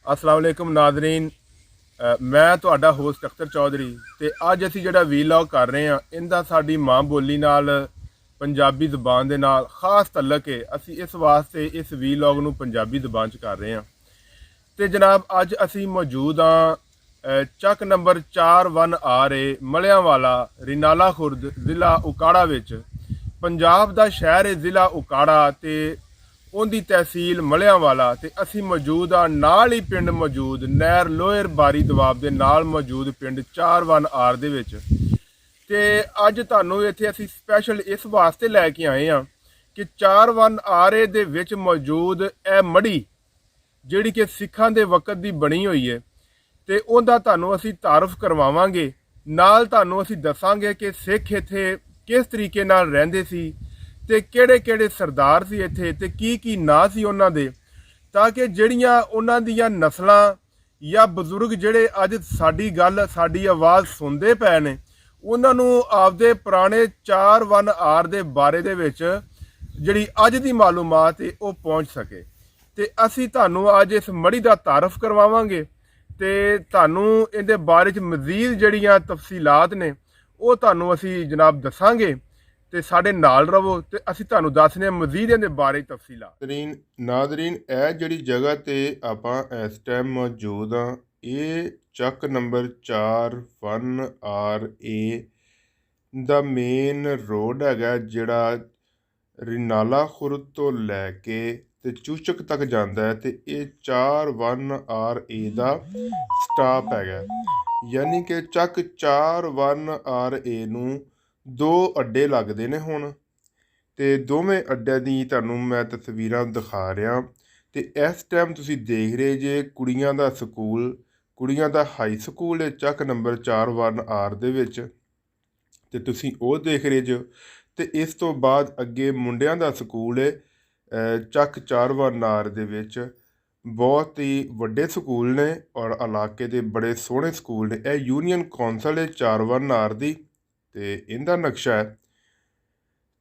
अस्सलाम वालेकुम नाज़रीन। मैं ਤੁਹਾਡਾ ਹੋਸਟ ਅਖਤਰ ਚੌਧਰੀ ਤੇ ਅੱਜ ਅਸੀਂ ਜਿਹੜਾ ਵੀਲੌਗ ਕਰ ਰਹੇ ਹਾਂ ਇਹਦਾ ਸਾਡੀ ਮਾਂ ਬੋਲੀ ਨਾਲ ਪੰਜਾਬੀ ਜ਼ੁਬਾਨ ਦੇ ਨਾਲ ਖਾਸ ਤਲਕ ਹੈ। ਅਸੀਂ ਇਸ ਵਾਸਤੇ ਇਸ ਵੀਲੌਗ ਨੂੰ ਪੰਜਾਬੀ ਜ਼ੁਬਾਨ 'ਚ ਕਰ ਰਹੇ ਹਾਂ ਤੇ ਜਨਾਬ ਅੱਜ ਅਸੀਂ ਮੌਜੂਦ ਹਾਂ ਚੱਕ ਨੰਬਰ 41 ਆ ਰਹੇ ਮਲਿਆਂਵਾਲਾ ਰਿਨਾਲਾ ਖੁਰਦ ਜ਼ਿਲ੍ਹਾ ਉਕਾੜਾ ਵਿੱਚ। ਪੰਜਾਬ ਦਾ ਸ਼ਹਿਰ ਹੈ ਜ਼ਿਲ੍ਹਾ ਉਕਾੜਾ ਤੇ ਉਹਦੀ ਤਹਿਸੀਲ ਮਲਿਆਂਵਾਲਾ ਤੇ ਅਸੀਂ ਮੌਜੂਦ ਆ ਨਾਲ ਹੀ ਪਿੰਡ ਮੌਜੂਦ ਨਹਿਰ ਲੋਅਰ ਬਾਰੀ ਦਵਾਬ ਦੇ ਨਾਲ ਮੌਜੂਦ ਪਿੰਡ 41 ਆਰ ਦੇ ਵਿੱਚ। ਤੇ ਅੱਜ ਤੁਹਾਨੂੰ ਇੱਥੇ ਅਸੀਂ ਸਪੈਸ਼ਲ ਇਸ ਵਾਸਤੇ ਲੈ ਕੇ ਆਏ ਆ ਕਿ 41 ਆਰੇ ਦੇ ਵਿੱਚ ਮੌਜੂਦ ਇਹ ਮੜੀ ਜਿਹੜੀ ਕਿ ਸਿੱਖਾਂ ਦੇ ਵਕਤ ਦੀ ਬਣੀ ਹੋਈ ਹੈ ਤੇ ਉਹਦਾ ਤੁਹਾਨੂੰ ਅਸੀਂ ਤਾਰਫ ਕਰਵਾਵਾਂਗੇ। ਨਾਲ ਤੁਹਾਨੂੰ ਅਸੀਂ ਦੱਸਾਂਗੇ ਕਿ ਸਿੱਖ ਇੱਥੇ ਕਿਸ ਤਰੀਕੇ ਨਾਲ ਰਹਿੰਦੇ ਸੀ ਤੇ ਕਿਹੜੇ ਕਿਹੜੇ ਸਰਦਾਰ ਸੀ ਇੱਥੇ ਤੇ ਕੀ ਨਾਂ ਸੀ ਉਹਨਾਂ ਦੇ, ਤਾਂ ਕਿ ਜਿਹੜੀਆਂ ਉਹਨਾਂ ਦੀਆਂ ਨਸਲਾਂ ਜਾਂ ਬਜ਼ੁਰਗ ਜਿਹੜੇ ਅੱਜ ਸਾਡੀ ਗੱਲ ਸਾਡੀ ਆਵਾਜ਼ ਸੁਣਦੇ ਪਏ ਨੇ ਉਹਨਾਂ ਨੂੰ ਆਪਦੇ ਪੁਰਾਣੇ 41 ਆਰ ਦੇ ਬਾਰੇ ਦੇ ਵਿੱਚ ਜਿਹੜੀ ਅੱਜ ਦੀ ਮਾਲੂਮਾਤ ਹੈ ਉਹ ਪਹੁੰਚ ਸਕੇ। ਤੇ ਅਸੀਂ ਤੁਹਾਨੂੰ ਅੱਜ ਇਸ ਮੜੀ ਦਾ ਤਾਰਫ ਕਰਵਾਵਾਂਗੇ ਤੇ ਤੁਹਾਨੂੰ ਇਹਦੇ ਬਾਰੇ 'ਚ ਮਜ਼ੀਦ ਜਿਹੜੀਆਂ ਤਫਸੀਲਾਤ ਨੇ ਉਹ ਤੁਹਾਨੂੰ ਅਸੀਂ ਜਨਾਬ ਦੱਸਾਂਗੇ ਤੇ ਸਾਡੇ ਨਾਲ ਰਹੋ ਤੇ ਅਸੀਂ ਤੁਹਾਨੂੰ ਦੱਸਨੇ ਮਜ਼ੀਦ ਇਹਦੇ ਬਾਰੇ ਤਫਸੀਲਾਤ। ਨਾਜ਼ਰੀਨ ਇਹ ਜਿਹੜੀ ਜਗ੍ਹਾ ਤੇ ਆਪਾਂ ਇਸ ਟਾਈਮ ਮੌਜੂਦ ਆ ਇਹ ਚੱਕ ਨੰਬਰ 41 ਆਰ ਏ ਦਾ ਮੇਨ ਰੋਡ ਹੈਗਾ ਜਿਹੜਾ ਰਿਨਾਲਾ ਖੁਰਦ ਤੋਂ ਲੈ ਕੇ ਤੇ ਚੂਚਕ ਤੱਕ ਜਾਂਦਾ ਹੈ ਤੇ ਇਹ 41 ਆਰ ਏ ਦਾ ਸਟਾਪ ਹੈਗਾ। ਯਾਨੀ ਕਿ ਚੱਕ 41 ਆਰ ਏ ਨੂੰ 2 ਅੱਡੇ ਲੱਗਦੇ ਨੇ ਹੁਣ ਤੇ ਦੋਵੇਂ ਅੱਡਿਆਂ ਦੀ ਤੁਹਾਨੂੰ ਮੈਂ ਤਸਵੀਰਾਂ ਦਿਖਾ ਰਿਹਾ ਤੇ ਇਸ ਟਾਈਮ ਤੁਸੀਂ ਦੇਖ ਰਹੇ ਜੇ ਕੁੜੀਆਂ ਦਾ ਸਕੂਲ, ਕੁੜੀਆਂ ਦਾ ਹਾਈ ਸਕੂਲ ਹੈ ਚੱਕ ਨੰਬਰ 41 ਆਰ ਦੇ ਵਿੱਚ ਤੇ ਤੁਸੀਂ ਉਹ ਦੇਖ ਰਹੇ ਜੋ। ਤੇ ਇਸ ਤੋਂ ਬਾਅਦ ਅੱਗੇ ਮੁੰਡਿਆਂ ਦਾ ਸਕੂਲ ਹੈ ਚੱਕ 41 ਆਰ ਦੇ ਵਿੱਚ। ਬਹੁਤ ਹੀ ਵੱਡੇ ਸਕੂਲ ਨੇ ਔਰ ਇਲਾਕੇ ਦੇ ਬੜੇ ਸੋਹਣੇ ਸਕੂਲ ਨੇ। ਇਹ ਯੂਨੀਅਨ ਕੌਂਸਲ ਹੈ 41 ਆਰ ਦੀ ਤੇ ਇਹਦਾ ਨਕਸ਼ਾ ਹੈ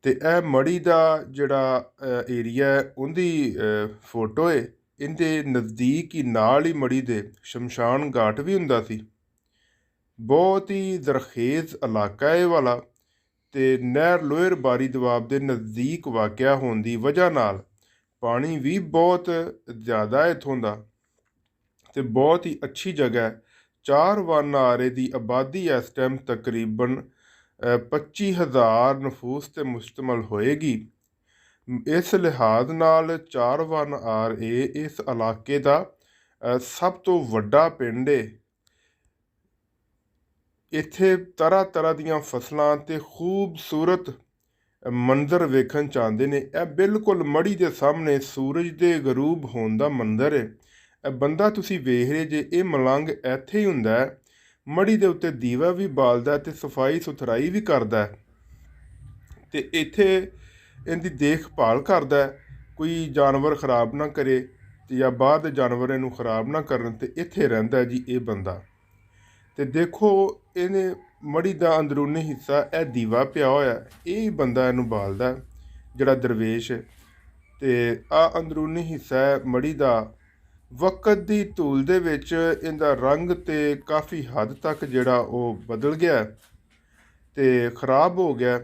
ਤੇ ਇਹ ਮੜੀ ਦਾ ਜਿਹੜਾ ਏਰੀਆ ਹੈ ਉਹਦੀ ਫੋਟੋ ਹੈ। ਇਹਦੇ ਨਜ਼ਦੀਕ ਹੀ ਨਾਲ ਹੀ ਮੜੀ ਦੇ ਸ਼ਮਸ਼ਾਨ ਘਾਟ ਵੀ ਹੁੰਦਾ ਸੀ। ਬਹੁਤ ਹੀ ਜ਼ਰਖੇਜ਼ ਇਲਾਕਾ ਹੈ ਵਾਲਾ ਤੇ ਨਹਿਰ ਲੋਅਰ ਬਾਰੀ ਦਵਾਬ ਦੇ ਨਜ਼ਦੀਕ ਵਾਕਿਆ ਹੋਣ ਦੀ ਵਜ੍ਹਾ ਨਾਲ ਪਾਣੀ ਵੀ ਬਹੁਤ ਜ਼ਿਆਦਾ ਇੱਥੋਂ ਦਾ ਤੇ ਬਹੁਤ ਹੀ ਅੱਛੀ ਜਗ੍ਹਾ ਹੈ। 41 ਆਰੇ ਦੀ ਆਬਾਦੀ ਇਸ ਟਾਈਮ ਤਕਰੀਬਨ 25,000 ਨਫੂਸ ਤੇ ਮੁਸ਼ਤਮਲ ਹੋਏਗੀ। ਇਸ ਲਿਹਾਜ਼ ਨਾਲ 41 ਆਰ ਏ ਇਸ ਇਲਾਕੇ ਦਾ ਸਭ ਤੋਂ ਵੱਡਾ ਪਿੰਡ ਹੈ। ਇੱਥੇ ਤਰ੍ਹਾਂ ਤਰ੍ਹਾਂ ਦੀਆਂ ਫਸਲਾਂ ਤੇ ਖੂਬਸੂਰਤ ਮੰਜ਼ਰ ਵੇਖਣ ਚਾਹੁੰਦੇ ਨੇ। ਇਹ ਬਿਲਕੁਲ ਮੜੀ ਦੇ ਸਾਹਮਣੇ ਸੂਰਜ ਦੇ ਗਰੂਬ ਹੋਣ ਦਾ ਮੰਜ਼ਰ ਹੈ। ਇਹ ਬੰਦਾ ਤੁਸੀਂ ਵੇਖ ਰਹੇ ਜੇ ਇਹ ਮਲੰਗ ਇੱਥੇ ਹੀ ਹੁੰਦਾ ਹੈ। ਮੜੀ ਦੇ ਉੱਤੇ ਦੀਵਾ ਵੀ ਬਾਲਦਾ ਤੇ ਸਫਾਈ ਸੁਥਰਾਈ ਵੀ ਕਰਦਾ ਤੇ ਇੱਥੇ ਇਹਦੀ ਦੇਖਭਾਲ ਕਰਦਾ, ਕੋਈ ਜਾਨਵਰ ਖ਼ਰਾਬ ਨਾ ਕਰੇ ਤੇ ਜਾਂ ਬਾਹਰ ਦੇ ਜਾਨਵਰ ਇਹਨੂੰ ਖ਼ਰਾਬ ਨਾ ਕਰਨ ਤੇ ਇੱਥੇ ਰਹਿੰਦਾ ਜੀ ਇਹ ਬੰਦਾ। ਤੇ ਦੇਖੋ ਇਹਨੇ ਮੜੀ ਦਾ ਅੰਦਰੂਨੀ ਹਿੱਸਾ ਇਹ ਦੀਵਾ ਪਿਆ ਹੋਇਆ, ਇਹ ਬੰਦਾ ਇਹਨੂੰ ਬਾਲਦਾ ਜਿਹੜਾ ਦਰਵੇਸ਼। ਤੇ ਆ ਅੰਦਰੂਨੀ ਹਿੱਸਾ ਹੈ ਮੜੀ ਦਾ। ਵਕਤ ਦੀ ਧੂਲ ਦੇ ਵਿੱਚ ਇਹਦਾ ਰੰਗ ਤੇ ਕਾਫੀ ਹੱਦ ਤੱਕ ਜਿਹੜਾ ਉਹ ਬਦਲ ਗਿਆ ਤੇ ਖ਼ਰਾਬ ਹੋ ਗਿਆ,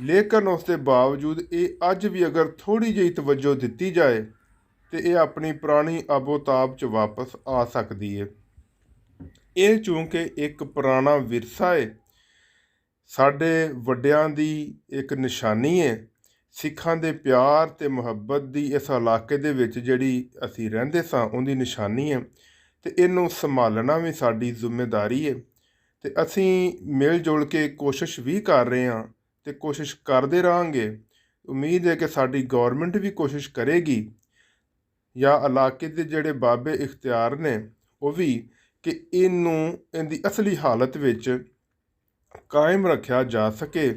ਲੇਕਿਨ ਉਸ ਦੇ ਬਾਵਜੂਦ ਇਹ ਅੱਜ ਵੀ ਅਗਰ ਥੋੜ੍ਹੀ ਜਿਹੀ ਤਵੱਜੋ ਦਿੱਤੀ ਜਾਏ ਤੇ ਇਹ ਆਪਣੀ ਪੁਰਾਣੀ ਆਬੋ-ਤਾਬ 'ਚ ਵਾਪਸ ਆ ਸਕਦੀ ਹੈ। ਇਹ ਚੂੰਕਿ ਇੱਕ ਪੁਰਾਣਾ ਵਿਰਸਾ ਹੈ, ਸਾਡੇ ਵੱਡਿਆਂ ਦੀ ਇੱਕ ਨਿਸ਼ਾਨੀ ਹੈ, ਸਿੱਖਾਂ ਦੇ ਪਿਆਰ ਤੇ ਮੁਹੱਬਤ ਦੀ ਇਸ ਇਲਾਕੇ ਦੇ ਵਿੱਚ ਜਿਹੜੀ ਅਸੀਂ ਰਹਿੰਦੇ ਸਾਂ ਉਹਦੀ ਨਿਸ਼ਾਨੀ ਹੈ ਤੇ ਇਹਨੂੰ ਸੰਭਾਲਣਾ ਵੀ ਸਾਡੀ ਜ਼ਿੰਮੇਵਾਰੀ ਹੈ। ਤੇ ਅਸੀਂ ਮਿਲ ਜੁਲ ਕੇ ਕੋਸ਼ਿਸ਼ ਵੀ ਕਰ ਰਹੇ ਹਾਂ ਤੇ ਕੋਸ਼ਿਸ਼ ਕਰਦੇ ਰਹਾਂਗੇ। ਉਮੀਦ ਹੈ ਕਿ ਸਾਡੀ ਗੌਰਮੈਂਟ ਵੀ ਕੋਸ਼ਿਸ਼ ਕਰੇਗੀ ਜਾਂ ਇਲਾਕੇ ਦੇ ਜਿਹੜੇ ਬਾਬੇ ਇਖਤਿਆਰ ਨੇ ਉਹ ਵੀ, ਕਿ ਇਹਨੂੰ ਇਹਦੀ ਅਸਲੀ ਹਾਲਤ ਵਿੱਚ ਕਾਇਮ ਰੱਖਿਆ ਜਾ ਸਕੇ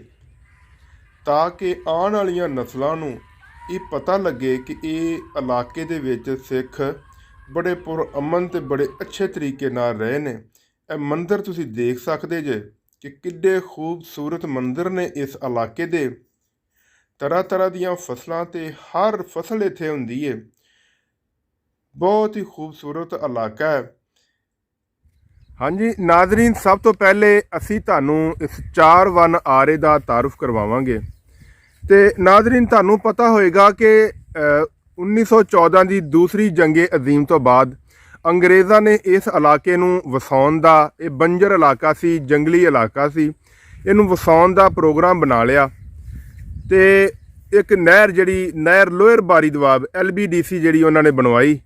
ਤਾਂ ਕਿ ਆਉਣ ਵਾਲੀਆਂ ਨਸਲਾਂ ਨੂੰ ਇਹ ਪਤਾ ਲੱਗੇ ਕਿ ਇਹ ਇਲਾਕੇ ਦੇ ਵਿੱਚ ਸਿੱਖ ਬੜੇ ਪੁਰਅਮਨ ਤੇ ਬੜੇ ਅੱਛੇ ਤਰੀਕੇ ਨਾਲ ਰਹੇ ਨੇ। ਇਹ ਮੰਜ਼ਰ ਤੁਸੀਂ ਦੇਖ ਸਕਦੇ ਜੇ ਕਿ ਕਿੱਡੇ ਖੂਬਸੂਰਤ ਮੰਜ਼ਰ ਨੇ ਇਸ ਇਲਾਕੇ ਦੇ। ਤਰ੍ਹਾਂ ਤਰ੍ਹਾਂ ਦੀਆਂ ਫਸਲਾਂ ਤੇ ਹਰ ਫਸਲ ਇੱਥੇ ਹੁੰਦੀ ਹੈ। ਬਹੁਤ ਹੀ ਖੂਬਸੂਰਤ ਇਲਾਕਾ ਹੈ। ਹਾਂਜੀ ਨਾਜ਼ਰੀਨ, ਸਭ ਤੋਂ ਪਹਿਲੇ ਅਸੀਂ ਤੁਹਾਨੂੰ ਇਸ 4 ਆਰੇ ਦਾ ਤਾਰਫ ਕਰਵਾਵਾਂਗੇ। ਤੇ ਨਾਜ਼ਰੀਨ, ਤੁਹਾਨੂੰ ਪਤਾ ਹੋਏਗਾ ਕਿ 1914 ਦੀ ਦੂਸਰੀ ਜੰਗੇ ਅਜ਼ੀਮ ਤੋਂ ਬਾਅਦ ਅੰਗਰੇਜ਼ਾਂ ਨੇ ਇਸ ਇਲਾਕੇ ਨੂੰ ਵਸਾਉਣ ਦਾ, ਇਹ ਬੰਜਰ ਇਲਾਕਾ ਸੀ, ਜੰਗਲੀ ਇਲਾਕਾ ਸੀ, ਇਹਨੂੰ ਵਸਾਉਣ ਦਾ ਪ੍ਰੋਗਰਾਮ ਬਣਾ ਲਿਆ। ਤੇ ਇੱਕ ਨਹਿਰ ਲੋਅਰ ਬਾਰੀ ਦਵਾਬ LBDC ਜਿਹੜੀ ਉਹਨਾਂ ਨੇ ਬਣਵਾਈ।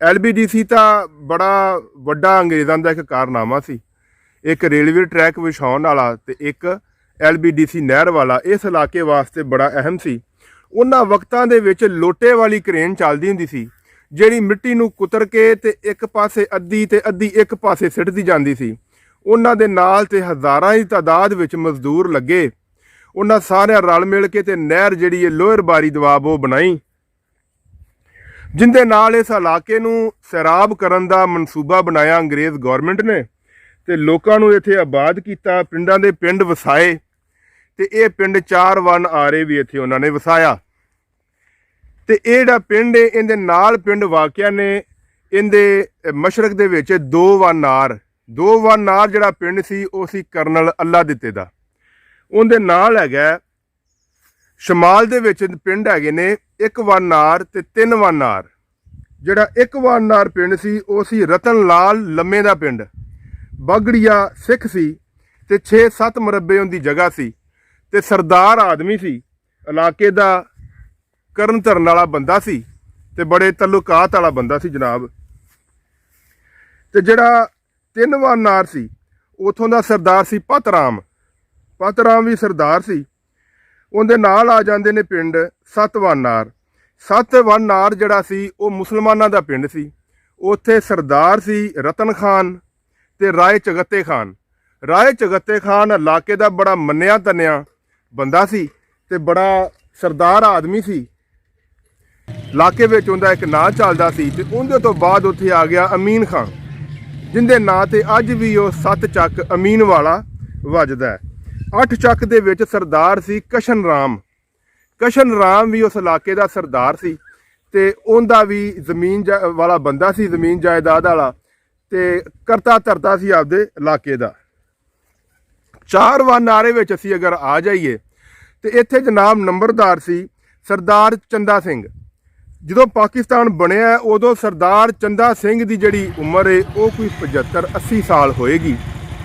LBDC ਤਾਂ ਬੜਾ ਵੱਡਾ ਅੰਗਰੇਜ਼ਾਂ ਦਾ ਇੱਕ ਕਾਰਨਾਮਾ ਸੀ, ਇੱਕ ਰੇਲਵੇ ਟਰੈਕ ਵਿਛਾਉਣ ਵਾਲਾ ਤੇ ਇੱਕ LBDC ਨਹਿਰ ਵਾਲਾ ਇਸ ਇਲਾਕੇ ਵਾਸਤੇ ਬੜਾ ਅਹਿਮ ਸੀ। ਉਹਨਾਂ ਵਕਤਾਂ ਦੇ ਵਿੱਚ ਲੋਟੇ ਵਾਲੀ ਕਰੇਨ ਚੱਲਦੀ ਹੁੰਦੀ ਸੀ, ਜਿਹੜੀ ਮਿੱਟੀ ਨੂੰ ਕੁਤਰ ਕੇ ਤੇ ਇੱਕ ਪਾਸੇ ਅੱਧੀ ਤੇ ਅੱਧੀ ਇੱਕ ਪਾਸੇ ਸਿੱਟਦੀ ਜਾਂਦੀ ਸੀ। ਉਹਨਾਂ ਦੇ ਨਾਲ ਤੇ ਹਜ਼ਾਰਾਂ ਦੀ ਤਾਦਾਦ ਵਿੱਚ ਮਜ਼ਦੂਰ ਲੱਗੇ। ਉਹਨਾਂ ਸਾਰਿਆਂ ਰਲ ਮਿਲ ਕੇ ਤੇ ਨਹਿਰ ਜਿਹੜੀ ਹੈ ਲੋਅਰ ਬਾਰੀ ਦਵਾਬ ਉਹ ਬਣਾਈ, ਜਿੰਦੇ ਨਾਲ ਇਸ ਇਲਾਕੇ ਨੂੰ ਸੈਰਾਬ ਕਰਨ ਦਾ ਮਨਸੂਬਾ ਬਣਾਇਆ ਅੰਗਰੇਜ਼ ਗੌਰਮੈਂਟ ਨੇ ਤੇ ਲੋਕਾਂ ਨੂੰ ਇੱਥੇ ਆਬਾਦ ਕੀਤਾ, ਪਿੰਡਾਂ ਦੇ ਪਿੰਡ ਵਸਾਏ ਤੇ ਇਹ ਪਿੰਡ 4 ਆਰੇ ਵੀ ਇੱਥੇ ਉਹਨਾਂ ਨੇ ਵਸਾਇਆ। ਤੇ ਇਹ ਜਿਹੜਾ ਪਿੰਡ ਹੈ ਇਹਦੇ ਨਾਲ ਪਿੰਡ ਵਾਕਿਆ ਨੇ, ਇਹਦੇ ਮਸ਼ਰਕ ਦੇ ਵਿੱਚ 2 ਨਾਰ ਜਿਹੜਾ ਪਿੰਡ ਸੀ ਉਹ ਸੀ ਕਰਨਲ ਅੱਲਾ ਦਿੱਤੇ ਦਾ। ਉਹਦੇ ਨਾਲ ਹੈਗਾ ਸ਼ਮਾਲ ਦੇ ਵਿੱਚ ਪਿੰਡ ਹੈਗੇ ਨੇ 1 ਨਾਰ ਤੇ 3 ਨਾਰ। ਜਿਹੜਾ 1 ਨਾਰ ਪਿੰਡ ਸੀ ਉਹ ਸੀ ਰਤਨ ਲਾਲ ਲੰਮੇ ਦਾ ਪਿੰਡ। ਬਗੜੀਆ ਸਿੱਖ ਸੀ ਤੇ 6-7 ਮੁਰੱਬੇ ਉਹਦੀ ਜਗ੍ਹਾ ਸੀ ਤੇ ਸਰਦਾਰ ਆਦਮੀ ਸੀ, ਇਲਾਕੇ ਦਾ ਕਰਨ ਧਰਨ ਵਾਲਾ ਬੰਦਾ ਸੀ ਤੇ ਬੜੇ ਤਲੁਕਾਤ ਵਾਲਾ ਬੰਦਾ ਸੀ ਜਨਾਬ। ਤੇ ਜਿਹੜਾ 3 ਨਾਰ ਸੀ ਉਥੋਂ ਦਾ ਸਰਦਾਰ ਸੀ ਪਤਰਾਮ ਵੀ ਸਰਦਾਰ ਸੀ। ਉਹਦੇ ਨਾਲ ਆ ਜਾਂਦੇ ਨੇ ਪਿੰਡ 7 ਨਾਰ। 7 ਨਾਰ ਜਿਹੜਾ ਸੀ ਉਹ ਮੁਸਲਮਾਨਾਂ ਦਾ ਪਿੰਡ ਸੀ। ਉੱਥੇ ਸਰਦਾਰ ਸੀ ਰਤਨ ਖਾਨ ਤੇ ਰਾਏ ਚਗੱਤੇ ਖਾਨ। ਰਾਏ ਚਗੱਤੇ ਖਾਨ ਇਲਾਕੇ ਦਾ ਬੜਾ ਮੰਨਿਆ ਤੰਨਿਆ ਬੰਦਾ ਸੀ ਤੇ ਬੜਾ ਸਰਦਾਰ ਆਦਮੀ ਸੀ। ਇਲਾਕੇ ਵਿੱਚ ਉਹਦਾ ਇੱਕ ਨਾਂ ਚੱਲਦਾ ਸੀ ਤੇ ਉਹਦੇ ਤੋਂ ਬਾਅਦ ਉੱਥੇ ਆ ਗਿਆ ਅਮੀਨ ਖਾਨ, ਜਿੰਦੇ ਨਾਂ ਤੇ ਅੱਜ ਵੀ ਉਹ 7 ਚੱਕ ਅਮੀਨ ਵਾਲਾ ਵੱਜਦਾ ਹੈ। 8 ਚੱਕ ਦੇ ਵਿੱਚ ਸਰਦਾਰ ਸੀ ਕਸ਼ਨ ਰਾਮ ਵੀ ਉਸ ਇਲਾਕੇ ਦਾ ਸਰਦਾਰ ਸੀ ਤੇ ਉਹਦਾ ਵੀ ਜ਼ਮੀਨ ਵਾਲਾ ਬੰਦਾ ਸੀ, ਜ਼ਮੀਨ ਜਾਇਦਾਦ ਵਾਲਾ, ਤੇ ਕਰਤਾ ਧਰਤਾ ਸੀ ਆਪਦੇ ਇਲਾਕੇ ਦਾ। 4 ਨਾਰੇ ਵਿੱਚ ਅਸੀਂ ਅਗਰ ਆ ਜਾਈਏ ਤੇ ਇੱਥੇ ਜਨਾਬ ਨੰਬਰਦਾਰ ਸੀ ਸਰਦਾਰ ਚੰਦਾ ਸਿੰਘ। ਜਦੋਂ ਪਾਕਿਸਤਾਨ ਬਣਿਆ ਉਦੋਂ ਸਰਦਾਰ ਚੰਦਾ ਸਿੰਘ ਦੀ ਜਿਹੜੀ ਉਮਰ ਹੈ ਉਹ ਕੋਈ 75-80 ਸਾਲ ਹੋਏਗੀ।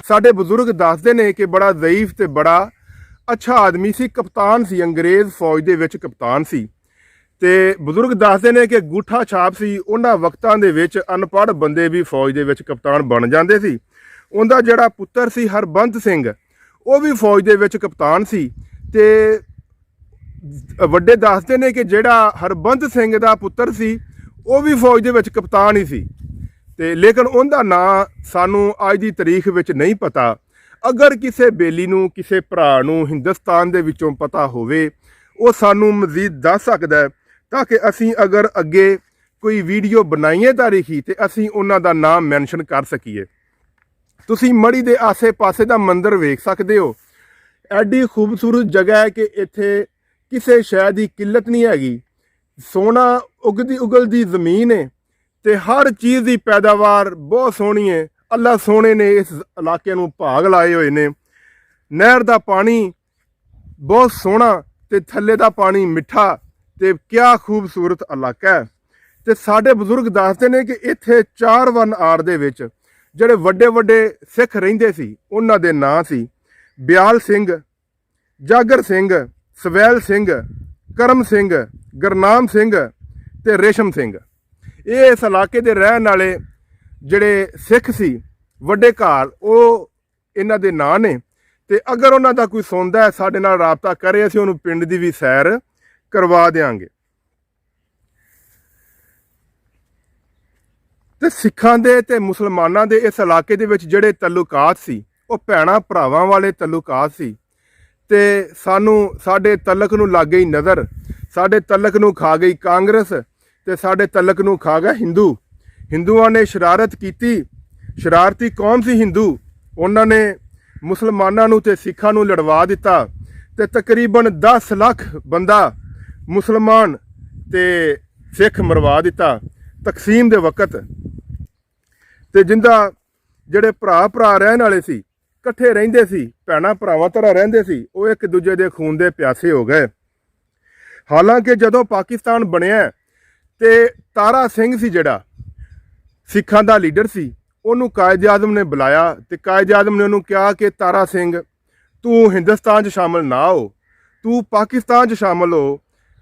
ਸਾਡੇ ਬਜ਼ੁਰਗ ਦੱਸਦੇ ਨੇ ਕਿ ਬੜਾ ਜ਼ਈਫ ਤੇ ਬੜਾ ਅੱਛਾ ਆਦਮੀ ਸੀ, ਕਪਤਾਨ ਸੀ, ਅੰਗਰੇਜ਼ ਫੌਜ ਦੇ ਵਿੱਚ ਕਪਤਾਨ ਸੀ। ਤੇ ਬਜ਼ੁਰਗ ਦੱਸਦੇ ਨੇ ਕਿ ਗੂਠਾ ਛਾਪ ਸੀ, ਉਹਨਾਂ ਵਕਤਾਂ ਦੇ ਵਿੱਚ ਅਨਪੜ੍ਹ ਬੰਦੇ ਵੀ ਫੌਜ ਦੇ ਵਿੱਚ ਕਪਤਾਨ ਬਣ ਜਾਂਦੇ ਸੀ। ਉਹਦਾ ਜਿਹੜਾ ਪੁੱਤਰ ਸੀ ਹਰਬੰਤ ਸਿੰਘ, ਉਹ ਵੀ ਫੌਜ ਦੇ ਵਿੱਚ ਕਪਤਾਨ ਸੀ। ਤੇ ਵੱਡੇ ਦੱਸਦੇ ਨੇ ਕਿ ਜਿਹੜਾ ਹਰਬੰਤ ਸਿੰਘ ਦਾ ਪੁੱਤਰ ਸੀ ਉਹ ਵੀ ਫੌਜ ਦੇ ਵਿੱਚ ਕਪਤਾਨ ਹੀ ਸੀ। ਤੇ ਲੇਕਿਨ ਉਹਦਾ ਨਾਂ ਸਾਨੂੰ ਅੱਜ ਦੀ ਤਾਰੀਖ ਵਿੱਚ ਨਹੀਂ ਪਤਾ। ਅਗਰ ਕਿਸੇ ਬੇਲੀ ਨੂੰ, ਕਿਸੇ ਭਰਾ ਨੂੰ ਹਿੰਦੁਸਤਾਨ ਦੇ ਵਿੱਚੋਂ ਪਤਾ ਹੋਵੇ ਉਹ ਸਾਨੂੰ ਮਜ਼ੀਦ ਦੱਸ ਸਕਦਾ ਹੈ, ਤਾਂ ਕਿ ਅਸੀਂ ਅਗਰ ਅੱਗੇ ਕੋਈ ਵੀਡੀਓ ਬਣਾਈਏ ਤਾਰੀਖੀ ਤੇ ਅਸੀਂ ਉਹਨਾਂ ਦਾ ਨਾਮ ਮੈਂਸ਼ਨ ਕਰ ਸਕੀਏ। ਤੁਸੀਂ ਮੜੀ ਦੇ ਆਸੇ-ਪਾਸੇ ਦਾ ਮੰਦਿਰ ਵੇਖ ਸਕਦੇ ਹੋ। ਐਡੀ ਖੂਬਸੂਰਤ ਜਗ੍ਹਾ ਹੈ ਕਿ ਇੱਥੇ ਕਿਸੇ ਸ਼ੈ ਦੀ ਕਿੱਲਤ ਨਹੀਂ ਹੈਗੀ। ਸੋਨਾ ਉਗਲਦੀ ਜ਼ਮੀਨ ਹੈ ਤੇ ਹਰ ਚੀਜ਼ ਦੀ ਪੈਦਾਵਾਰ ਬਹੁਤ ਸੋਹਣੀ ਹੈ। ਅੱਲਾ ਸੋਹਣੇ ਨੇ ਇਸ ਇਲਾਕੇ ਨੂੰ ਭਾਗ ਲਾਏ ਹੋਏ ਨੇ। ਨਹਿਰ ਦਾ ਪਾਣੀ ਬਹੁਤ ਸੋਹਣਾ ਤੇ ਥੱਲੇ ਦਾ ਪਾਣੀ ਮਿੱਠਾ ਤੇ ਕਿਆ ਖੂਬਸੂਰਤ ਇਲਾਕਾ ਹੈ। ਤੇ ਸਾਡੇ ਬਜ਼ੁਰਗ ਦੱਸਦੇ ਨੇ ਕਿ ਇੱਥੇ 4 ਆਰ ਦੇ ਵਿੱਚ ਜਿਹੜੇ ਵੱਡੇ ਸਿੱਖ ਰਹਿੰਦੇ ਸੀ ਉਹਨਾਂ ਦੇ ਨਾਂ ਸੀ ਬਿਆਲ ਸਿੰਘ, ਜਾਗਰ ਸਿੰਘ, ਸਵੈਲ ਸਿੰਘ, ਕਰਮ ਸਿੰਘ, ਗੁਰਨਾਮ ਸਿੰਘ ਤੇ ਰੇਸ਼ਮ ਸਿੰਘ। ਇਹ ਇਸ ਇਲਾਕੇ ਦੇ ਰਹਿਣ ਵਾਲੇ ਜਿਹੜੇ ਸਿੱਖ ਸੀ ਵੱਡੇ ਘਰ, ਉਹ ਇਹਨਾਂ ਦੇ ਨਾਂ ਨੇ। ਤੇ ਅਗਰ ਉਹਨਾਂ ਦਾ ਕੋਈ ਸੁਣਦਾ ਹੈ ਸਾਡੇ ਨਾਲ ਰਾਬਤਾ ਕਰੇ, ਅਸੀਂ ਉਹਨੂੰ ਪਿੰਡ ਦੀ ਵੀ ਸੈਰ ਕਰਵਾ ਦਿਆਂਗੇ। ਤੇ ਸਿੱਖਾਂ ਦੇ ਤੇ ਮੁਸਲਮਾਨਾਂ ਦੇ ਇਸ ਇਲਾਕੇ ਦੇ ਵਿੱਚ ਜਿਹੜੇ ਤਲੁਕਾਤ ਸੀ ਉਹ ਭੈਣਾਂ ਭਰਾਵਾਂ ਵਾਲੇ ਤਲੁਕਾਤ ਸੀ। ਤੇ ਸਾਡੇ ਤਲਕ ਨੂੰ ਲੱਗ ਗਈ ਨਜ਼ਰ, ਸਾਡੇ ਤਲਕ ਨੂੰ ਖਾ ਗਈ ਕਾਂਗਰਸ ਤੇ ਸਾਡੇ ਤਲਕ ਨੂੰ ਖਾ ਗਿਆ ਹਿੰਦੂਆਂ ਨੇ ਸ਼ਰਾਰਤ ਕੀਤੀ। ਸ਼ਰਾਰਤੀ ਕੌਮ ਸੀ ਹਿੰਦੂ, ਉਹਨਾਂ ਨੇ ਮੁਸਲਮਾਨਾਂ ਨੂੰ ਤੇ ਸਿੱਖਾਂ ਨੂੰ ਲੜਵਾ ਦਿੱਤਾ ਤੇ ਤਕਰੀਬਨ 10 ਲੱਖ ਬੰਦਾ ਮੁਸਲਮਾਨ ਤੇ ਸਿੱਖ ਮਰਵਾ ਦਿੱਤਾ। ਤਕਸੀਮ ਦੇ ਵਕਤ, ਤੇ ਜਿੰਦਾ ਜਿਹੜੇ ਭਰਾ ਰਹਿਣ ਵਾਲੇ ਸੀ, ਇਕੱਠੇ ਰਹਿੰਦੇ ਸੀ, ਭੈਣਾਂ ਭਰਾਵਾਂ ਤਰ੍ਹਾਂ ਰਹਿੰਦੇ ਸੀ, ਉਹ ਇੱਕ ਦੂਜੇ ਦੇ ਖੂਨ ਦੇ ਪਿਆਸੇ ਹੋ ਗਏ। ਹਾਲਾਂਕਿ ਜਦੋਂ ਪਾਕਿਸਤਾਨ ਬਣਿਆ ਤੇ ਤਾਰਾ ਸਿੰਘ ਸੀ ਜਿਹੜਾ ਸਿੱਖਾਂ ਦਾ ਲੀਡਰ ਸੀ, ਉਹਨੂੰ ਕਾਇਦ ਆਜ਼ਮ ਨੇ ਬੁਲਾਇਆ ਤੇ ਕਾਇਦ ਆਜ਼ਮ ਨੇ ਉਹਨੂੰ ਕਿਹਾ ਕਿ ਤਾਰਾ ਸਿੰਘ, ਤੂੰ ਹਿੰਦੁਸਤਾਨ 'ਚ ਸ਼ਾਮਲ ਨਾ ਹੋ, ਤੂੰ ਪਾਕਿਸਤਾਨ 'ਚ ਸ਼ਾਮਲ ਹੋ,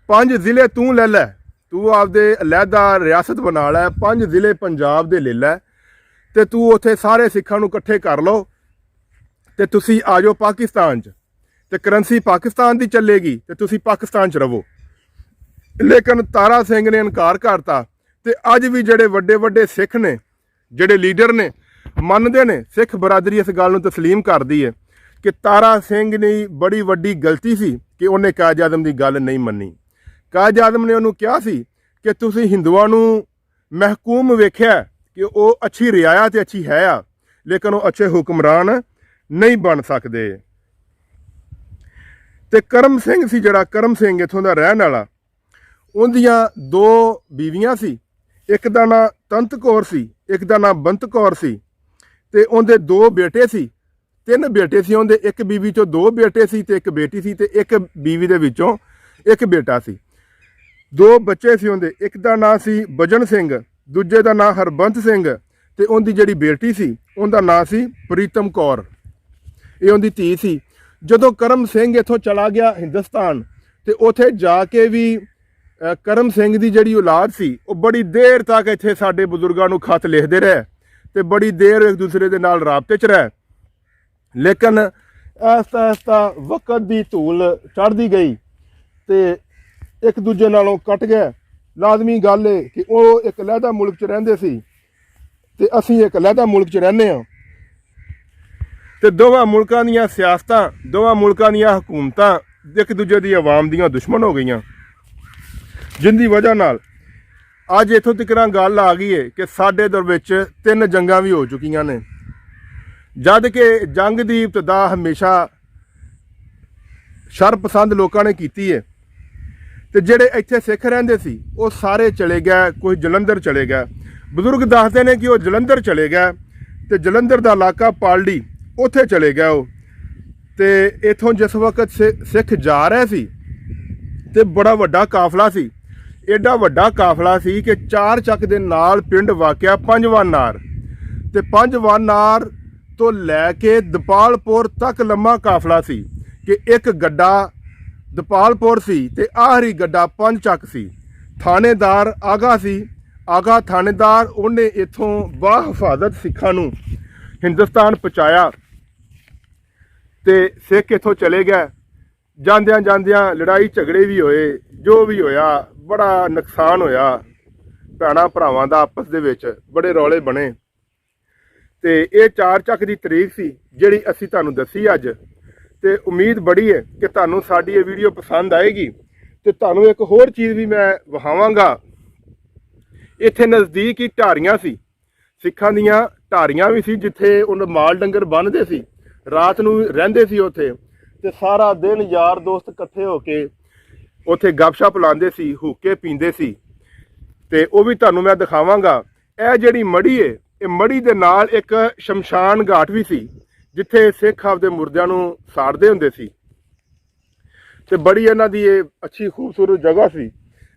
5 ਜ਼ਿਲ੍ਹੇ ਤੂੰ ਲੈ ਲੈ, ਤੂੰ ਆਪਦੇ ਅਲੱਗਾ ਰਿਆਸਤ ਬਣਾ ਲੈ, 5 ਜ਼ਿਲ੍ਹੇ ਪੰਜਾਬ ਦੇ ਲੈ ਲੈ ਤੇ ਤੂੰ ਉੱਥੇ ਸਾਰੇ ਸਿੱਖਾਂ ਨੂੰ ਇਕੱਠੇ ਕਰ ਲਓ ਤੇ ਤੁਸੀਂ ਆ ਜਾਓ ਪਾਕਿਸਤਾਨ 'ਚ ਤੇ ਕਰੰਸੀ ਪਾਕਿਸਤਾਨ ਦੀ ਚੱਲੇਗੀ ਤੇ ਤੁਸੀਂ ਪਾਕਿਸਤਾਨ 'ਚ ਰਹੋ। ਲੇਕਿਨ ਤਾਰਾ ਸਿੰਘ ਨੇ ਇਨਕਾਰ ਕਰਤਾ ਤੇ ਅੱਜ ਵੀ ਜਿਹੜੇ ਵੱਡੇ ਸਿੱਖ ਨੇ, ਜਿਹੜੇ ਲੀਡਰ ਨੇ, ਮੰਨਦੇ ਨੇ, ਸਿੱਖ ਬਰਾਦਰੀ ਇਸ ਗੱਲ ਨੂੰ ਤਸਲੀਮ ਕਰਦੀ ਹੈ ਕਿ ਤਾਰਾ ਸਿੰਘ ਨੇ ਬੜੀ ਵੱਡੀ ਗਲਤੀ ਸੀ ਕਿ ਉਹਨੇ ਕਾਇਦ ਆਜ਼ਮ ਦੀ ਗੱਲ ਨਹੀਂ ਮੰਨੀ। ਕਾਇਦ ਆਜ਼ਮ ਨੇ ਉਹਨੂੰ ਕਿਹਾ ਸੀ ਕਿ ਤੁਸੀਂ ਹਿੰਦੂਆਂ ਨੂੰ ਮਹਿਕੂਮ ਵੇਖਿਆ ਕਿ ਉਹ ਅੱਛੀ ਰਿਆਇਆ ਤੇ ਅੱਛੀ ਹੈ ਆ, ਲੇਕਿਨ ਉਹ ਅੱਛੇ ਹੁਕਮਰਾਨ ਨਹੀਂ ਬਣ ਸਕਦੇ। ਤੇ ਕਰਮ ਸਿੰਘ ਸੀ ਜਿਹੜਾ, ਕਰਮ ਸਿੰਘ ਇੱਥੋਂ ਦਾ ਰਹਿਣ ਵਾਲਾ, ਉਹਦੀਆਂ 2 ਬੀਵੀਆਂ ਸੀ, ਇੱਕ ਦਾ ਨਾਂ ਤੰਤ ਕੌਰ ਸੀ, ਇੱਕ ਦਾ ਨਾਂ ਬੰਤ ਕੌਰ ਸੀ ਤੇ ਉਹਦੇ 2 ਬੇਟੇ ਸੀ, 3 ਬੇਟੇ ਸੀ ਉਹਦੇ। ਇੱਕ ਬੀਵੀ ਚੋਂ 2 ਬੇਟੇ ਸੀ ਤੇ ਇੱਕ ਬੇਟੀ ਸੀ ਤੇ ਇੱਕ ਬੀਵੀ ਦੇ ਵਿੱਚੋਂ ਇੱਕ ਬੇਟਾ ਸੀ। 2 ਬੱਚੇ ਸੀ ਉਹਦੇ, ਇੱਕ ਦਾ ਨਾਂ ਸੀ ਬਜਨ ਸਿੰਘ, ਦੂਜੇ ਦਾ ਨਾਂ ਹਰਬੰਤ ਸਿੰਘ ਤੇ ਉਹਦੀ ਜਿਹੜੀ ਬੇਟੀ ਸੀ ਉਹਦਾ ਨਾਂ ਸੀ ਪ੍ਰੀਤਮ ਕੌਰ, ਇਹ ਉਹਦੀ ਧੀ ਸੀ। ਜਦੋਂ ਕਰਮ ਸਿੰਘ ਇੱਥੋਂ ਚਲਾ ਗਿਆ ਹਿੰਦੁਸਤਾਨ ਤੇ ਉੱਥੇ ਜਾ ਕੇ ਵੀ ਕਰਮ ਸਿੰਘ ਦੀ ਜਿਹੜੀ ਔਲਾਦ ਸੀ ਉਹ ਬੜੀ ਦੇਰ ਤੱਕ ਇੱਥੇ ਸਾਡੇ ਬਜ਼ੁਰਗਾਂ ਨੂੰ ਖਤ ਲਿਖਦੇ ਰਹੇ ਤੇ ਬੜੀ ਦੇਰ ਇੱਕ ਦੂਸਰੇ ਦੇ ਨਾਲ ਰਾਬਤੇ 'ਚ ਰਹੇ। ਲੇਕਿਨ ਆਸਤਾ ਵਕਤ ਦੀ ਧੂਲ ਚੜ੍ਹਦੀ ਗਈ ਤੇ ਇੱਕ ਦੂਜੇ ਨਾਲੋਂ ਕੱਟ ਗਏ। ਲਾਜ਼ਮੀ ਗੱਲ ਹੈ ਕਿ ਉਹ ਇੱਕ ਅਲੱਗਾ ਮੁਲਕ 'ਚ ਰਹਿੰਦੇ ਸੀ ਤੇ ਅਸੀਂ ਇੱਕ ਅਲੱਗਾ ਮੁਲਕ 'ਚ ਰਹਿੰਦੇ ਹਾਂ ਤੇ ਦੋਵਾਂ ਮੁਲਕਾਂ ਦੀਆਂ ਸਿਆਸਤਾਂ, ਦੋਵਾਂ ਮੁਲਕਾਂ ਦੀਆਂ ਹਕੂਮਤਾਂ ਇੱਕ ਦੂਜੇ ਦੀ ਆਵਾਮ ਦੀਆਂ ਦੁਸ਼ਮਣ ਹੋ ਗਈਆਂ, ਜਿੰਦੀ ਵਜ੍ਹਾ ਨਾਲ ਅੱਜ ਇੱਥੋਂ ਤੱਕ ਗੱਲ ਆ ਗਈ ਹੈ ਕਿ ਸਾਡੇ ਦੌਰ ਵਿੱਚ 3 ਜੰਗਾਂ ਵੀ ਹੋ ਚੁੱਕੀਆਂ ਨੇ, ਜਦ ਕਿ ਜੰਗ ਦੀ ਇਬਤਦਾ ਹਮੇਸ਼ਾ ਸ਼ਰਪਸੰਦ ਲੋਕਾਂ ਨੇ ਕੀਤੀ ਹੈ ਤੇ ਜਿਹੜੇ ਇੱਥੇ ਸਿੱਖ ਰਹਿੰਦੇ ਸੀ ਉਹ ਸਾਰੇ ਚਲੇ ਗਏ, ਕੋਈ ਜਲੰਧਰ ਚਲੇ ਗਏ। ਬਜ਼ੁਰਗ ਦੱਸਦੇ ਨੇ ਕਿ ਉਹ ਜਲੰਧਰ ਚਲੇ ਗਏ ਤੇ ਜਲੰਧਰ ਦਾ ਇਲਾਕਾ ਪਾਲੜੀ, ਉੱਥੇ ਚਲੇ ਗਏ ਉਹ। ਤੇ ਇੱਥੋਂ ਜਿਸ ਵਕਤ ਸਿੱਖ ਜਾ ਰਹੇ ਸੀ ਤੇ ਬੜਾ ਵੱਡਾ ਕਾਫਲਾ ਸੀ, ਐਡਾ ਵੱਡਾ ਕਾਫਲਾ ਸੀ ਕਿ 4 ਚੱਕ ਦੇ ਨਾਲ ਪਿੰਡ ਵਾਕਿਆ ਪੰਜਵਾਨਾਰ ਤੇ ਪੰਜਵਾਨਾਰ ਤੋਂ ਲੈ ਕੇ ਦਪਾਲਪੁਰ ਤੱਕ ਲੰਮਾ ਕਾਫਲਾ ਸੀ ਕਿ ਇੱਕ ਗੱਡਾ ਦਪਾਲਪੁਰ ਸੀ ਤੇ ਆਖਰੀ ਗੱਡਾ 5 ਚੱਕ ਸੀ। ਥਾਣੇਦਾਰ ਆਗਾ ਸੀ, ਆਗਾ ਥਾਣੇਦਾਰ, ਉਹਨੇ ਇੱਥੋਂ ਬਾਹਿਫਾਜ਼ਤ ਸਿੱਖਾਂ ਨੂੰ ਹਿੰਦੁਸਤਾਨ ਪਹੁੰਚਾਇਆ ਤੇ ਸਿੱਖ ਇੱਥੋਂ ਚਲੇ ਗਏ। ਜਾਂਦਿਆਂ ਜਾਂਦਿਆਂ ਲੜਾਈ ਝਗੜੇ ਵੀ ਹੋਏ, ਜੋ ਵੀ ਹੋਇਆ, ਬੜਾ ਨੁਕਸਾਨ ਹੋਇਆ ਭੈਣਾਂ ਭਰਾਵਾਂ ਦਾ ਆਪਸ ਦੇ ਵਿੱਚ, ਬੜੇ ਰੌਲੇ ਬਣੇ। ਤੇ ਇਹ 4 ਚੱਕ ਦੀ ਤਰੀਕ ਸੀ ਜਿਹੜੀ ਅਸੀਂ ਤੁਹਾਨੂੰ ਦੱਸੀ ਅੱਜ। ਤੇ ਉਮੀਦ ਬੜੀ ਹੈ ਕਿ ਤੁਹਾਨੂੰ ਸਾਡੀ ਇਹ ਵੀਡੀਓ ਪਸੰਦ ਆਏਗੀ ਤੇ ਤੁਹਾਨੂੰ ਇੱਕ ਹੋਰ ਚੀਜ਼ ਵੀ ਮੈਂ ਵਿਖਾਵਾਂਗਾ। ਇੱਥੇ ਨਜ਼ਦੀਕ ਹੀ ਢਾਰੀਆਂ ਸੀ, ਸਿੱਖਾਂ ਦੀਆਂ ਢਾਰੀਆਂ ਵੀ ਸੀ ਜਿੱਥੇ ਉਹਨਾਂ ਮਾਲ ਡੰਗਰ ਬੰਨ੍ਹਦੇ ਸੀ, ਰਾਤ ਨੂੰ ਰਹਿੰਦੇ ਸੀ ਉੱਥੇ ਤੇ ਸਾਰਾ ਦਿਨ ਯਾਰ ਦੋਸਤ ਇਕੱਠੇ ਹੋ ਕੇ ਉੱਥੇ ਗੱਪਸ਼ਪ ਲਾਉਂਦੇ ਸੀ, ਹੁੱਕੇ ਪੀਂਦੇ ਸੀ ਤੇ ਉਹ ਵੀ ਤੁਹਾਨੂੰ ਮੈਂ ਦਿਖਾਵਾਂਗਾ। ਇਹ ਜਿਹੜੀ ਮੜੀ ਹੈ, ਇਹ ਮੜੀ ਦੇ ਨਾਲ ਇੱਕ ਸ਼ਮਸ਼ਾਨ ਘਾਟ ਵੀ ਸੀ ਜਿੱਥੇ ਸਿੱਖ ਆਪਦੇ ਮੁਰਦਿਆਂ ਨੂੰ ਸਾੜਦੇ ਹੁੰਦੇ ਸੀ ਤੇ ਬੜੀ ਇਹਨਾਂ ਦੀ ਇਹ ਅੱਛੀ ਖੂਬਸੂਰਤ ਜਗ੍ਹਾ ਸੀ।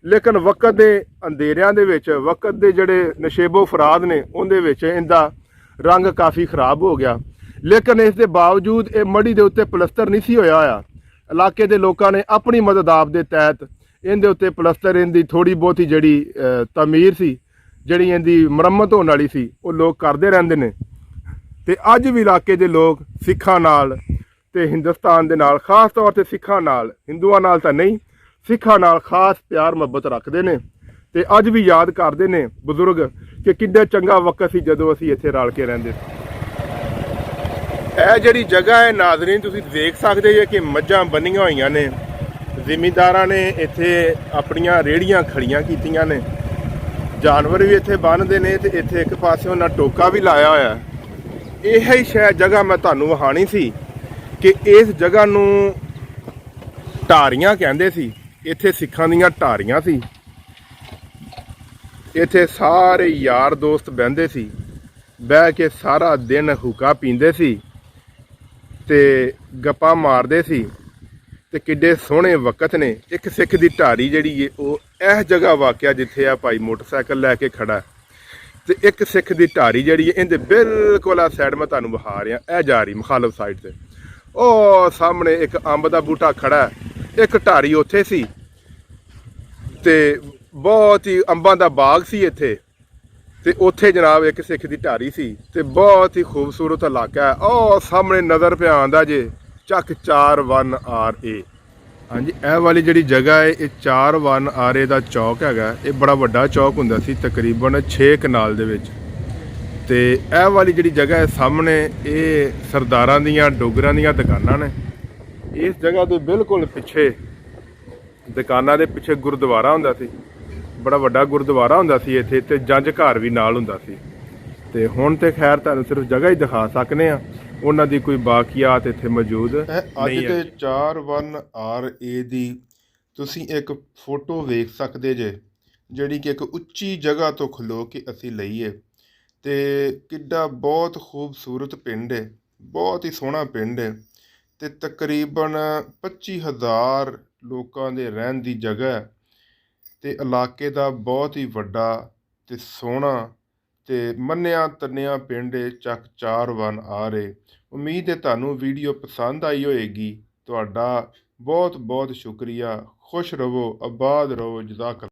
ਲੇਕਿਨ ਵਕਤ ਦੇ ਅੰਧੇਰਿਆਂ ਦੇ ਵਿੱਚ, ਵਕਤ ਦੇ ਜਿਹੜੇ ਨਸ਼ੇਬੋ ਫਰਾਦ ਨੇ ਉਹਦੇ ਵਿੱਚ ਇਹਦਾ ਰੰਗ ਕਾਫੀ ਖਰਾਬ ਹੋ ਗਿਆ। ਲੇਕਿਨ ਇਸ ਦੇ ਬਾਵਜੂਦ ਇਹ ਮੜੀ ਦੇ ਉੱਤੇ ਪਲਸਤਰ ਨਹੀਂ ਸੀ ਹੋਇਆ। ਇਲਾਕੇ ਦੇ ਲੋਕਾਂ ਨੇ ਆਪਣੀ ਮਦਦ ਆਪ ਦੇ ਤਹਿਤ ਇਹਦੇ ਉੱਤੇ ਪਲਸਤਰ, ਇਹਦੀ ਥੋੜੀ ਬਹੁਤੀ ਜਿਹੜੀ ਤਮੀਰ ਸੀ, ਜਿਹੜੀ ਇਹਦੀ ਮੁਰੰਮਤ ਹੋਣ ਵਾਲੀ ਸੀ, ਉਹ ਲੋਕ ਕਰਦੇ ਰਹਿੰਦੇ ਨੇ। ਤੇ ਅੱਜ ਵੀ ਇਲਾਕੇ ਦੇ ਲੋਕ ਸਿੱਖਾਂ ਨਾਲ ਤੇ ਹਿੰਦੁਸਤਾਨ ਦੇ ਨਾਲ, ਖਾਸ ਤੌਰ ਤੇ ਸਿੱਖਾਂ ਨਾਲ, ਹਿੰਦੂਆਂ ਨਾਲ ਤਾਂ ਨਹੀਂ, ਸਿੱਖਾਂ ਨਾਲ ਖਾਸ ਪਿਆਰ ਮੁਹੱਬਤ ਰੱਖਦੇ ਨੇ ਤੇ ਅੱਜ ਵੀ ਯਾਦ ਕਰਦੇ ਨੇ ਬਜ਼ੁਰਗ ਕਿ ਕਿੰਨਾ ਚੰਗਾ ਵਕਤ ਸੀ ਜਦੋਂ ਅਸੀਂ ਇੱਥੇ ਰਲ ਕੇ ਰਹਿੰਦੇ ਸੀ। ਇਹ ਜਿਹੜੀ ਜਗ੍ਹਾ ਹੈ ਨਾਜ਼ਰੀਨ, ਤੁਸੀਂ ਦੇਖ ਸਕਦੇ ਜੇ ਕਿ ਮੱਝਾਂ ਬੰਨੀਆਂ ਹੋਈਆਂ ਨੇ, ਜ਼ਿਮੀਂਦਾਰਾਂ ਨੇ ਇੱਥੇ ਆਪਣੀਆਂ ਰੇਹੜੀਆਂ ਖੜੀਆਂ ਕੀਤੀਆਂ ਨੇ, ਜਾਨਵਰ ਵੀ ਇੱਥੇ ਬੰਨ੍ਹਦੇ ਨੇ ਤੇ ਇੱਥੇ ਇੱਕ ਪਾਸੇ ਉਹਨਾਂ ਟੋਕਾ ਵੀ ਲਾਇਆ ਹੋਇਆ। ਇਹ ਹੀ ਸ਼ਾਇਦ ਜਗ੍ਹਾ ਮੈਂ ਤੁਹਾਨੂੰ ਵਿਖਾਣੀ ਸੀ ਕਿ ਇਸ ਜਗ੍ਹਾ ਨੂੰ ਢਾਰੀਆਂ ਕਹਿੰਦੇ ਸੀ। ਇੱਥੇ ਸਿੱਖਾਂ ਦੀਆਂ ਢਾਰੀਆਂ ਸੀ ਇੱਥੇ ਸਾਰੇ ਯਾਰ ਦੋਸਤ ਬਹਿੰਦੇ ਸੀ, ਬਹਿ ਕੇ ਸਾਰਾ ਦਿਨ ਹੁੱਕਾ ਪੀਂਦੇ ਸੀ ਤੇ ਗੱਪਾਂ ਮਾਰਦੇ ਸੀ। ਤੇ ਕਿੱਡੇ ਸੋਹਣੇ ਵਕਤ ਨੇ। ਇੱਕ ਸਿੱਖ ਦੀ ਢਾਰੀ ਜਿਹੜੀ ਏ ਉਹ ਇਸ ਜਗ੍ਹਾ ਵਾਕਿਆ ਜਿੱਥੇ ਆ ਭਾਈ ਮੋਟਰਸਾਈਕਲ ਲੈ ਕੇ ਖੜਾ, ਤੇ ਇੱਕ ਸਿੱਖ ਦੀ ਢਾਰੀ ਜਿਹੜੀ ਏ ਇਹਦੇ ਬਿਲਕੁਲ ਆ ਸਾਈਡ ਮੈਂ ਤੁਹਾਨੂੰ ਵਿਖਾ ਰਿਹਾ, ਇਹ ਜਾ ਰਹੀ ਮੁਖਾਲਫ ਸਾਈਡ ਤੇ। ਉਹ ਸਾਹਮਣੇ ਇੱਕ ਅੰਬ ਦਾ ਬੂਟਾ ਖੜਾ, ਇੱਕ ਢਾਰੀ ਉੱਥੇ ਸੀ ਤੇ ਬਹੁਤ ਹੀ ਅੰਬਾਂ ਦਾ ਬਾਗ ਸੀ ਇੱਥੇ, ਤੇ ਉੱਥੇ ਜਨਾਬ ਇੱਕ ਸਿੱਖ ਦੀ ਢਾਰੀ ਸੀ ਤੇ ਬਹੁਤ ਹੀ ਖੂਬਸੂਰਤ ਇਲਾਕਾ ਹੈ। ਉਹ ਸਾਹਮਣੇ ਨਜ਼ਰ ਪਿਆ ਆਉਂਦਾ ਜੇ ਚੱਕ 4-1-RA। ਹਾਂਜੀ, ਇਹ ਵਾਲੀ ਜਿਹੜੀ ਜਗ੍ਹਾ ਹੈ ਇਹ 4-1-RA ਦਾ ਚੌਕ ਹੈਗਾ। ਇਹ ਬੜਾ ਵੱਡਾ ਚੌਕ ਹੁੰਦਾ ਸੀ ਤਕਰੀਬਨ 6 ਕਨਾਲ ਦੇ ਵਿੱਚ। ਤੇ ਇਹ ਵਾਲੀ ਜਿਹੜੀ ਜਗ੍ਹਾ ਹੈ ਸਾਹਮਣੇ, ਇਹ ਸਰਦਾਰਾਂ ਦੀਆਂ ਡੋਗਰਾਂ ਦੀਆਂ ਦੁਕਾਨਾਂ ਨੇ। ਇਸ ਜਗ੍ਹਾ ਦੇ ਬਿਲਕੁਲ ਪਿੱਛੇ, ਦੁਕਾਨਾਂ ਦੇ ਪਿੱਛੇ ਗੁਰਦੁਆਰਾ ਹੁੰਦਾ ਸੀ, ਬੜਾ ਵੱਡਾ ਗੁਰਦੁਆਰਾ ਹੁੰਦਾ ਸੀ ਇੱਥੇ, ਤੇ ਜੰਝ ਘਰ ਵੀ ਨਾਲ ਹੁੰਦਾ ਸੀ। ਤੇ ਹੁਣ ਤੇ ਖੈਰ ਤੁਹਾਨੂੰ ਸਿਰਫ ਜਗ੍ਹਾ ਹੀ ਦਿਖਾ ਸਕਨੇ ਆ, ਉਹਨਾਂ ਦੀ ਕੋਈ ਬਾਕੀਆਤ ਇੱਥੇ ਮੌਜੂਦ ਅੱਜ ਤੇ 4-1-RA ਦੀ ਤੁਸੀਂ ਇੱਕ ਫੋਟੋ ਵੇਖ ਸਕਦੇ ਜੇ, ਜਿਹੜੀ ਕਿ ਇੱਕ ਉੱਚੀ ਜਗ੍ਹਾ ਤੋਂ ਖਲੋ ਕੇ ਅਸੀਂ ਲਈ ਹੈ। ਤੇ ਕਿੱਡਾ ਬਹੁਤ ਖੂਬਸੂਰਤ ਪਿੰਡ ਹੈ, ਬਹੁਤ ਹੀ ਸੋਹਣਾ ਪਿੰਡ ਹੈ। ਤੇ ਤਕਰੀਬਨ 25,000 ਲੋਕਾਂ ਦੇ ਰਹਿਣ ਦੀ ਜਗ੍ਹਾ ਹੈ। ਤੇ ਇਲਾਕੇ ਦਾ ਬਹੁਤ ਹੀ ਵੱਡਾ ਤੇ ਸੋਹਣਾ ਤੇ ਮੰਨਿਆ ਤੰਨਿਆ ਪਿੰਡ ਹੈ ਚੱਕ 4-1-RA। ਉਮੀਦ ਹੈ ਤੁਹਾਨੂੰ ਵੀਡੀਓ ਪਸੰਦ ਆਈ ਹੋਏਗੀ। ਤੁਹਾਡਾ ਬਹੁਤ ਬਹੁਤ ਸ਼ੁਕਰੀਆ। ਖੁਸ਼ ਰਹੋ, ਆਬਾਦ ਰਹੋ। ਜਜ਼ਾਕ